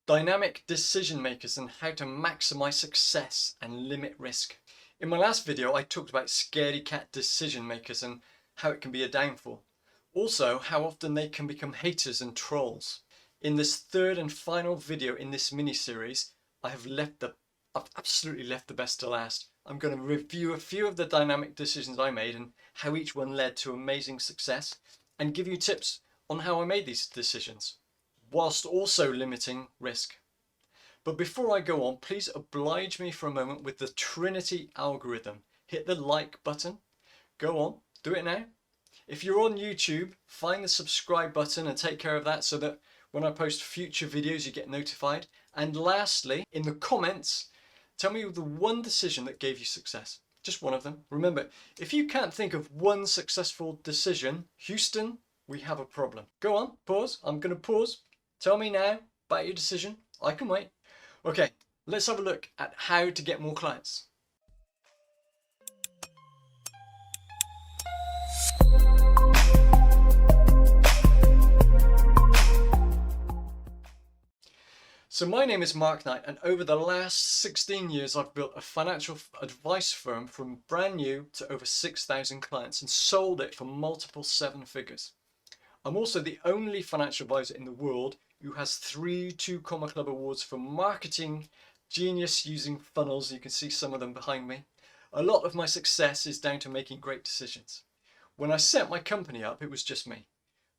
Dynamic decision makers and how to maximize success and limit risk. In my last video, I talked about scaredy cat decision makers and how it can be a downfall. Also, how often they can become haters and trolls. In this third and final video in this mini-series, I've absolutely left the best to last. I'm going to review a few of the dynamic decisions I made and how each one led to amazing success, and give you tips on how I made these decisions, whilst also limiting risk. But before I go on, please oblige me for a moment with the Trinity algorithm. Hit the like button. Go on, do it now. If you're on YouTube, find the subscribe button and take care of that so that when I post future videos you get notified. And lastly, in the comments, tell me the one decision that gave you success. Just one of them. Remember, if you can't think of one successful decision, Houston, we have a problem. Go on, pause. I'm going to pause. Tell me now about your decision. I can wait. Okay, let's have a look at how to get more clients. So my name is Mark Knight, and over the last 16 years I've built a financial advice firm from brand new to over 6,000 clients and sold it for multiple 7 figures. I'm also the only financial advisor in the world who has 3 Two Comma Club awards for marketing genius using funnels. You can see some of them behind me. A lot of my success is down to making great decisions. When I set my company up, it was just me.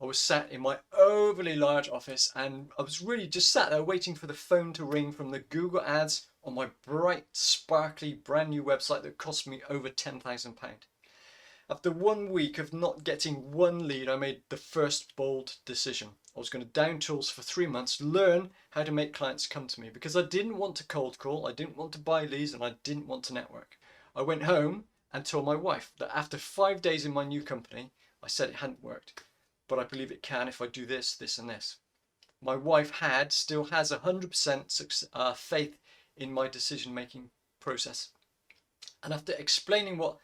I was sat in my overly large office and I was really just sat there waiting for the phone to ring from the Google ads on my bright, sparkly, brand new website that cost me over £10,000. After 1 week of not getting one lead, I made the first bold decision. I was going to down tools for 3 months, learn how to make clients come to me, because I didn't want to cold call, I didn't want to buy leads, and I didn't want to network. I went home and told my wife that after 5 days in my new company, I said it hadn't worked. But I believe it can if I do this, this and this. My wife still has 100% faith in my decision-making process. And after explaining what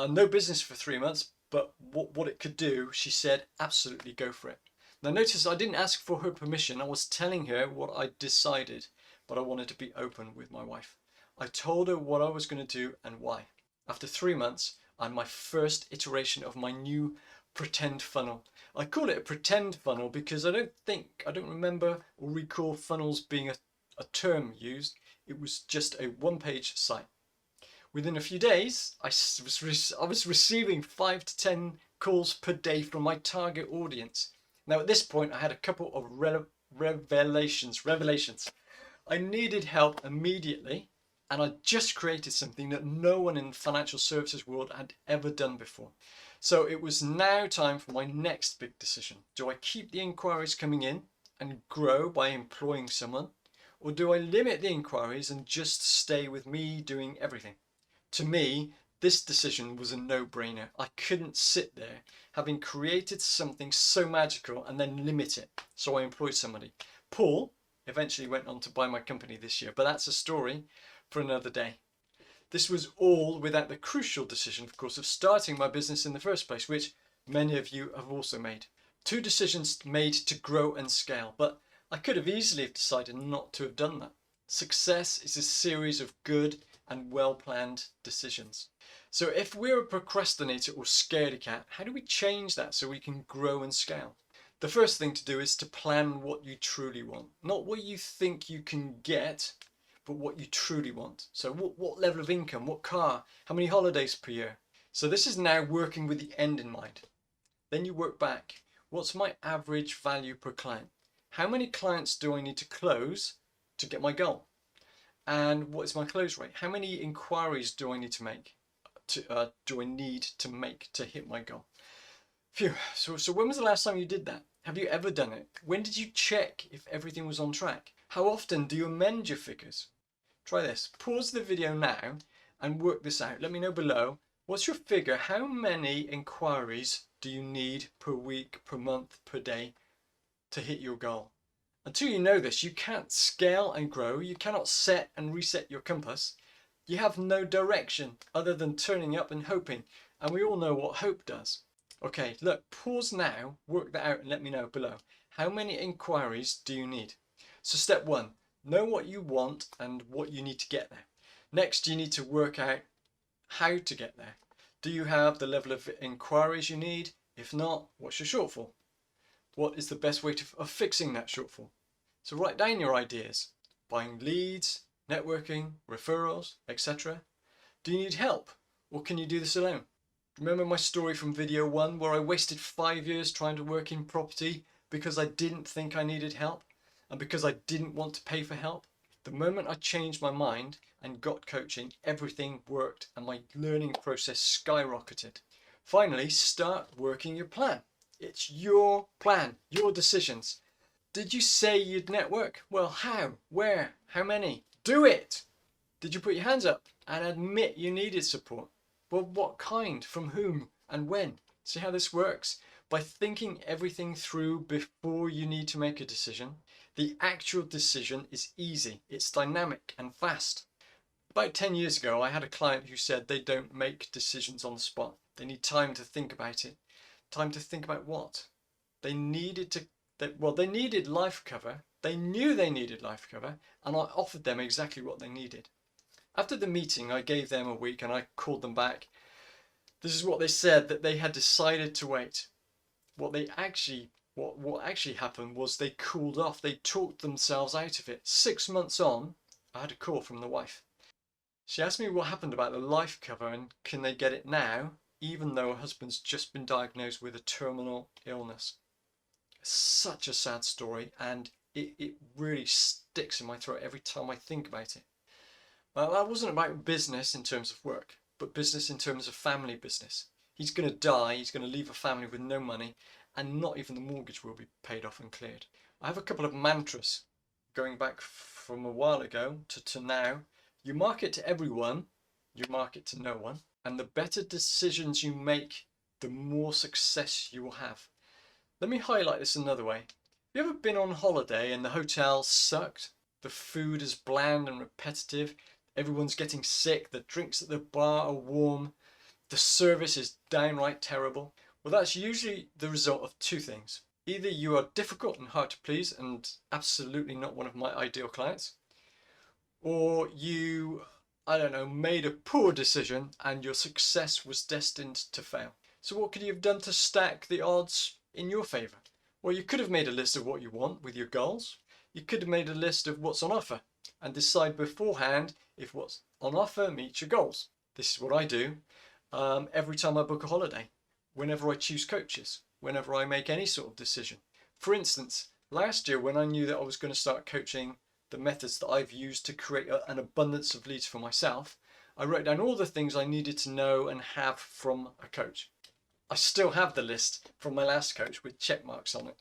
no business for 3 months, but what it could do, she said, absolutely go for it. Now notice I didn't ask for her permission. I was telling her what I decided, but I wanted to be open with my wife. I told her what I was going to do and why. After 3 months, I'm my first iteration of my new pretend funnel. I call it a pretend funnel because I don't remember or recall funnels being a term used. It was just a one-page site. Within a few days, I was receiving 5 to 10 calls per day from my target audience. Now at this point, I had a couple of revelations. I needed help immediately, and I just created something that no one in the financial services world had ever done before. So it was now time for my next big decision. Do I keep the inquiries coming in and grow by employing someone? Or do I limit the inquiries and just stay with me doing everything? To me, this decision was a no-brainer. I couldn't sit there having created something so magical and then limit it. So I employed somebody. Paul eventually went on to buy my company this year, but that's a story for another day. This was all without the crucial decision, of course, of starting my business in the first place, which many of you have also made. 2 decisions made to grow and scale, but I could have easily decided not to have done that. Success is a series of good and well-planned decisions. So if we're a procrastinator or scaredy cat, how do we change that so we can grow and scale? The first thing to do is to plan what you truly want, not what you think you can get, but what you truly want. So what level of income, what car, how many holidays per year? So this is now working with the end in mind. Then you work back. What's my average value per client? How many clients do I need to close to get my goal? And what is my close rate? How many inquiries do I need to make to hit my goal? Phew. So when was the last time you did that? Have you ever done it? When did you check if everything was on track? How often do you amend your figures? Try this. Pause the video now and work this out. Let me know below. What's your figure? How many inquiries do you need per week, per month, per day to hit your goal? Until you know this, you can't scale and grow. You cannot set and reset your compass. You have no direction other than turning up and hoping. And we all know what hope does. Okay, look, pause now, work that out and let me know below. How many inquiries do you need? So step one, know what you want and what you need to get there. Next, you need to work out how to get there. Do you have the level of inquiries you need? If not, what's your shortfall? What is the best way of fixing that shortfall? So write down your ideas. Buying leads, networking, referrals, etc. Do you need help, or can you do this alone? Remember my story from video 1 where I wasted 5 years trying to work in property because I didn't think I needed help and because I didn't want to pay for help? The moment I changed my mind and got coaching, everything worked and my learning process skyrocketed. Finally, start working your plan. It's your plan, your decisions. Did you say you'd network? Well, how? Where? How many? Do it! Did you put your hands up and admit you needed support? Well, what kind? From whom? And when? See how this works? By thinking everything through before you need to make a decision, the actual decision is easy. It's dynamic and fast. About 10 years ago, I had a client who said they don't make decisions on the spot. They need time to think about it. Time to think about what? They needed life cover. They knew they needed life cover, and I offered them exactly what they needed. After the meeting, I gave them a week and I called them back. This is what they said, that they had decided to wait. What actually happened was they cooled off. They talked themselves out of it. 6 months on, I had a call from the wife. She asked me what happened about the life cover and can they get it now, even though her husband's just been diagnosed with a terminal illness. Such a sad story, and it really sticks in my throat every time I think about it. Well, that wasn't about business in terms of work, but business in terms of family business. He's going to die, he's going to leave a family with no money, and not even the mortgage will be paid off and cleared. I have a couple of mantras going back from a while ago to now. You market to everyone, you market to no one, and the better decisions you make, the more success you will have. Let me highlight this another way. Have you ever been on holiday and the hotel sucked? The food is bland and repetitive. Everyone's getting sick. The drinks at the bar are warm. The service is downright terrible. Well, that's usually the result of two things. Either you are difficult and hard to please and absolutely not one of my ideal clients, or you, made a poor decision and your success was destined to fail. So what could you have done to stack the odds in your favor? Well, you could have made a list of what you want with your goals. You could have made a list of what's on offer and decide beforehand if what's on offer meets your goals. This is what I do every time I book a holiday, whenever I choose coaches, whenever I make any sort of decision. For instance, last year when I knew that I was going to start coaching the methods that I've used to create an abundance of leads for myself, I wrote down all the things I needed to know and have from a coach. I still have the list from my last coach with check marks on it.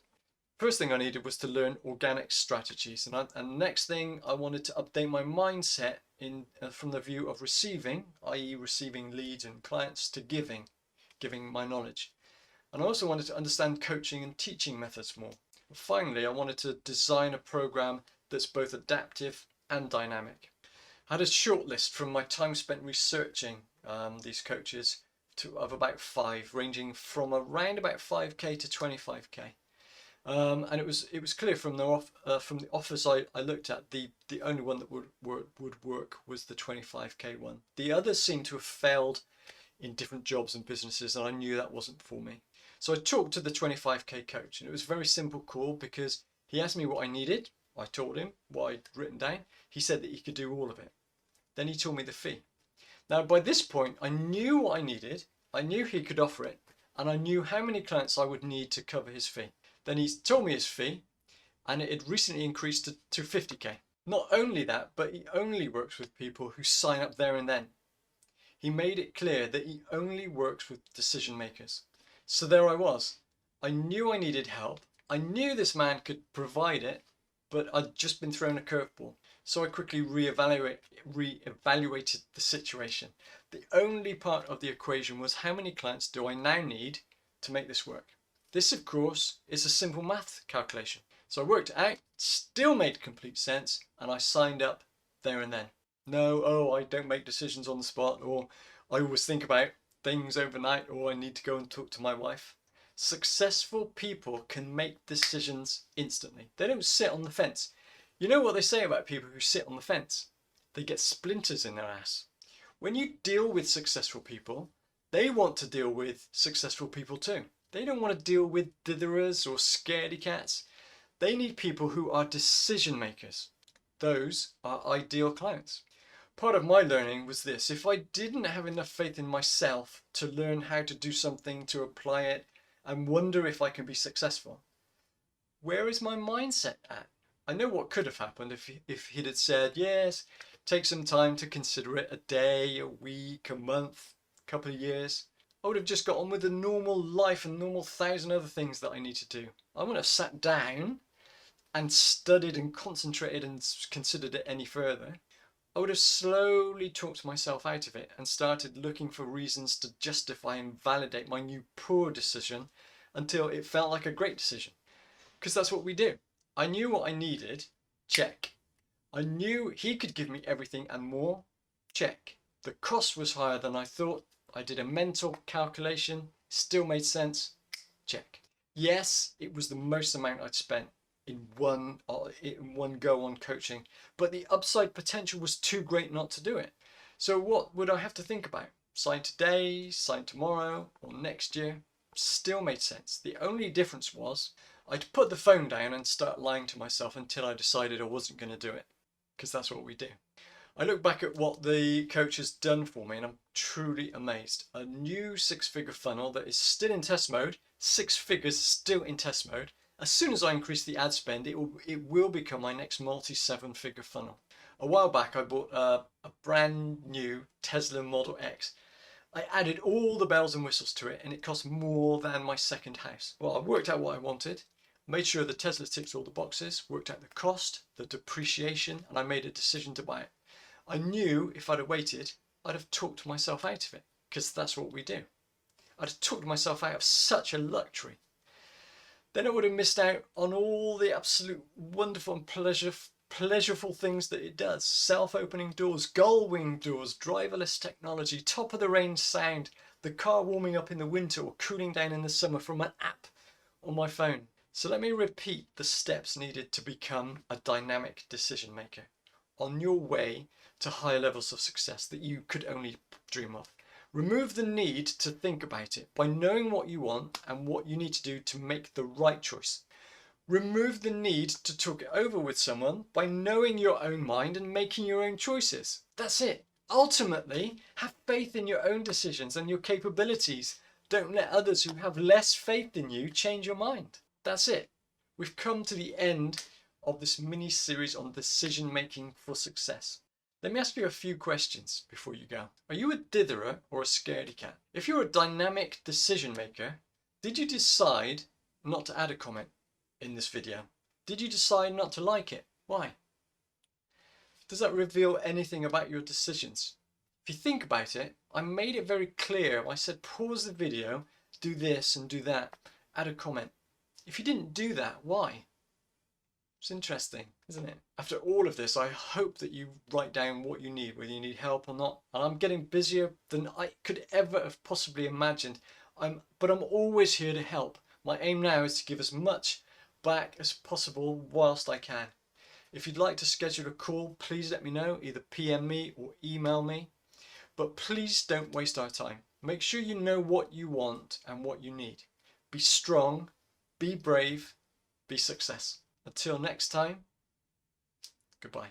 First thing I needed was to learn organic strategies, and next thing I wanted to update my mindset from the view of receiving, i.e. receiving leads and clients, to giving my knowledge. And I also wanted to understand coaching and teaching methods more. Finally, I wanted to design a program that's both adaptive and dynamic. I had a short list from my time spent researching these coaches of about 5, ranging from around about 5k to 25k. And it was clear from the offers I looked at, the only one that would work was the 25k one. The others seemed to have failed in different jobs and businesses, and I knew that wasn't for me. So I talked to the 25k coach, and it was a very simple call because he asked me what I needed. I told him what I'd written down. He said that he could do all of it. Then he told me the fee. Now by this point, I knew what I needed, I knew he could offer it, and I knew how many clients I would need to cover his fee. Then he told me his fee, and it had recently increased to 50k. Not only that, but he only works with people who sign up there and then. He made it clear that he only works with decision makers. So there I was. I knew I needed help. I knew this man could provide it, but I'd just been thrown a curveball. So I quickly re-evaluated the situation. The only part of the equation was how many clients do I now need to make this work? This, of course, is a simple math calculation. So I worked it out, still made complete sense, and I signed up there and then. No, I don't make decisions on the spot, or I always think about things overnight, or I need to go and talk to my wife. Successful people can make decisions instantly. They don't sit on the fence. You know what they say about people who sit on the fence? They get splinters in their ass. When you deal with successful people, they want to deal with successful people too. They don't want to deal with ditherers or scaredy cats. They need people who are decision makers. Those are ideal clients. Part of my learning was this: if I didn't have enough faith in myself to learn how to do something, to apply it, and wonder if I can be successful, where is my mindset at? I know what could have happened if he'd had said, yes, take some time to consider it, a day, a week, a month, a couple of years. I would have just got on with the normal life and normal 1,000 other things that I need to do. I wouldn't have sat down and studied and concentrated and considered it any further. I would have slowly talked myself out of it and started looking for reasons to justify and validate my new poor decision until it felt like a great decision. Because that's what we do. I knew what I needed, check. I knew he could give me everything and more, check. The cost was higher than I thought. I did a mental calculation, still made sense, check. Yes, it was the most amount I'd spent in one go on coaching, but the upside potential was too great not to do it. So what would I have to think about? Sign today, sign tomorrow, or next year? Still made sense. The only difference was I'd put the phone down and start lying to myself until I decided I wasn't going to do it, because that's what we do. I look back at what the coach has done for me and I'm truly amazed. A new 6-figure funnel that is still in test mode, 6 figures still in test mode. As soon as I increase the ad spend, it will become my next multi-7-figure funnel. A while back I bought a brand new Tesla Model X. I added all the bells and whistles to it and it cost more than my second house. Well, I worked out what I wanted, made sure the Tesla ticks all the boxes, worked out the cost, the depreciation, and I made a decision to buy it. I knew if I'd have waited, I'd have talked myself out of it, because that's what we do. I'd have talked myself out of such a luxury. Then I would have missed out on all the absolute wonderful and pleasurable things that it does. Self-opening doors, gull-wing doors, driverless technology, top-of-the-range sound, the car warming up in the winter or cooling down in the summer from an app on my phone. So let me repeat the steps needed to become a dynamic decision maker on your way to higher levels of success that you could only dream of. Remove the need to think about it by knowing what you want and what you need to do to make the right choice. Remove the need to talk it over with someone by knowing your own mind and making your own choices. That's it. Ultimately, have faith in your own decisions and your capabilities. Don't let others who have less faith in you change your mind. That's it. We've come to the end of this mini series on decision making for success. Let me ask you a few questions before you go. Are you a ditherer or a scaredy cat? If you're a dynamic decision maker, did you decide not to add a comment in this video? Did you decide not to like it? Why? Does that reveal anything about your decisions? If you think about it, I made it very clear. I said pause the video, do this and do that, add a comment. If you didn't do that, why? It's interesting, isn't it? After all of this, I hope that you write down what you need, whether you need help or not. And I'm getting busier than I could ever have possibly imagined. But I'm always here to help. My aim now is to give as much back as possible whilst I can. If you'd like to schedule a call, please let me know, either PM me or email me. But please don't waste our time. Make sure you know what you want and what you need. Be strong, be brave, be success. Until next time, goodbye.